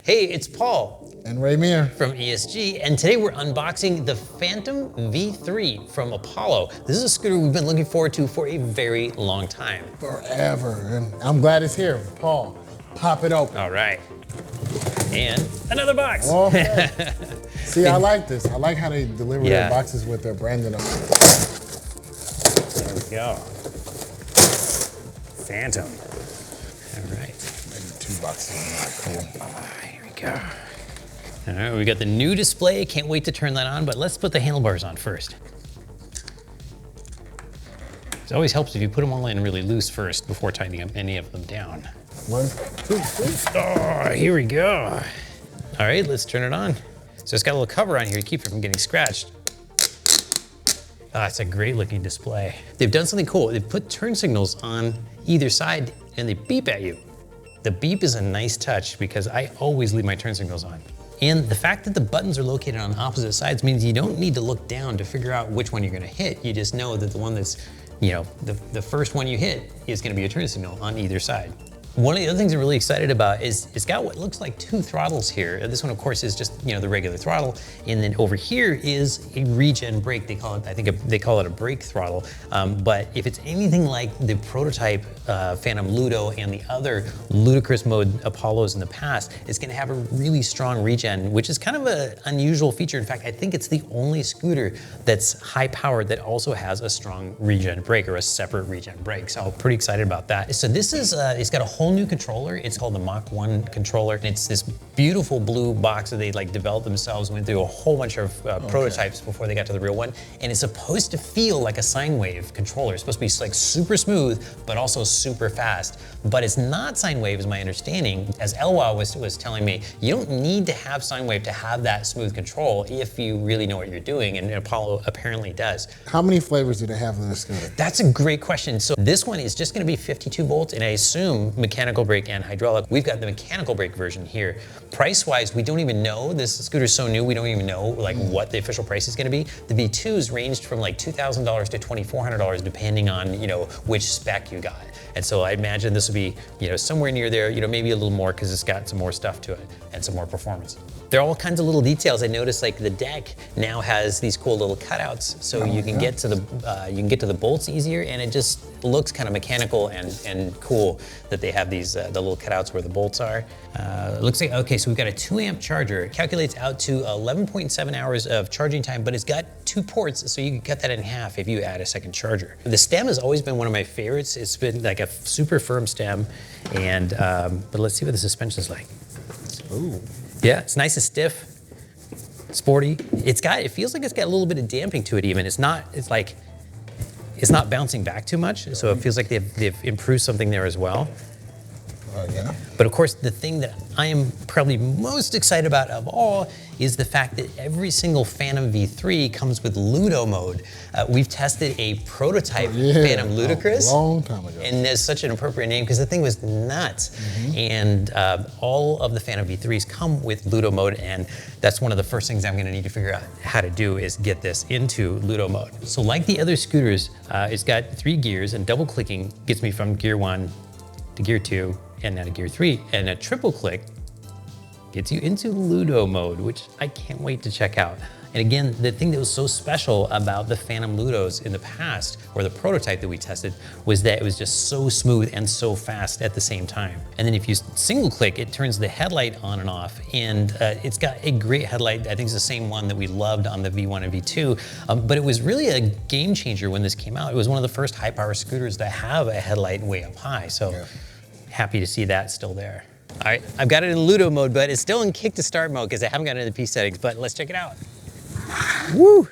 Hey, it's Paul. And Raymir. From ESG, and today we're unboxing the Phantom V3 from Apollo. This is a scooter we've been looking forward to for a very long time. Forever, and I'm glad it's here. Paul, pop it open. All right. And another box. Okay. See, I like this. I like how they deliver their boxes with their branding on. There we go. Phantom. All right. Maybe 2 boxes. Cool. Here we go. All right, we got the new display. Can't wait to turn that on, but let's put the handlebars on first. It always helps if you put them all in really loose first before tightening any of them down. 1, 2, 3. Oh, here we go. All right, let's turn it on. So it's got a little cover on here to keep it from getting scratched. Ah, it's a great looking display. They've done something cool. They've put turn signals on either side and they beep at you. The beep is a nice touch because I always leave my turn signals on. And the fact that the buttons are located on opposite sides means you don't need to look down to figure out which one you're gonna hit. You just know that the one that's, the first one you hit is gonna be a turn signal on either side. One of the other things I'm really excited about is it's got what looks like 2 throttles here. This one, of course, is just the regular throttle, and then over here is a regen brake. They call it, I think, they call it a brake throttle. But if it's anything like the prototype Phantom Ludo and the other ludicrous mode Apollos in the past, it's going to have a really strong regen, which is kind of an unusual feature. In fact, I think it's the only scooter that's high powered that also has a strong regen brake or a separate regen brake. So I'm pretty excited about that. So this is, it's got a whole new controller. It's called the Mach 1 controller, and it's this beautiful blue box that they developed themselves, went through a whole bunch of prototypes before they got to the real one, and it's supposed to feel like a sine wave controller. It's supposed to be super smooth, but also super fast. But it's not sine wave, is my understanding. As Elwha was telling me, you don't need to have sine wave to have that smooth control if you really know what you're doing, and Apollo apparently does. How many flavors do they have in this scooter? That's a great question. So this one is just gonna be 52 volts, and I assume mechanical brake and hydraulic. We've got the mechanical brake version here. Price-wise, we don't even know. This scooter's so new, we don't even know what the official price is gonna be. The V2s ranged from $2,000 to $2,400 depending on which spec you got. And so I imagine this will be somewhere near there, maybe a little more because it's got some more stuff to it and some more performance. There are all kinds of little details. I noticed the deck now has these cool little cutouts, so you can get to the bolts easier, and it just looks kind of mechanical and cool that they have these the little cutouts where the bolts are. It looks like, okay, so we've got a 2-amp charger. It calculates out to 11.7 hours of charging time, but it's got 2 ports, so you can cut that in half if you add a second charger. The stem has always been one of my favorites. It's been like a super firm stem, and but let's see what the suspension is like. Ooh. Yeah, it's nice and stiff, sporty. It feels like it's got a little bit of damping to it even. It's not bouncing back too much, so it feels like they've improved something there as well. Yeah. But of course, the thing that I am probably most excited about of all is the fact that every single Phantom V3 comes with Ludo Mode. We've tested a prototype Phantom Ludicrous. A long time ago. And there's such an appropriate name because the thing was nuts. And all of the Phantom V3s come with Ludo Mode, and that's one of the first things I'm gonna need to figure out how to do is get this into Ludo Mode. So like the other scooters, it's got 3 gears, and double clicking gets me from gear 1 to gear 2, and now to gear 3, and a triple click gets you into Ludo Mode, which I can't wait to check out. And again, the thing that was so special about the Phantom Ludos in the past, or the prototype that we tested, was that it was just so smooth and so fast at the same time. And then if you single click, it turns the headlight on and off, and it's got a great headlight. I think it's the same one that we loved on the V1 and V2, but it was really a game changer when this came out. It was one of the first high power scooters to have a headlight way up high, so happy to see that still there. All right, I've got it in Ludo mode, but it's still in kick to start mode because I haven't got it in the P settings, but let's check it out. Woo!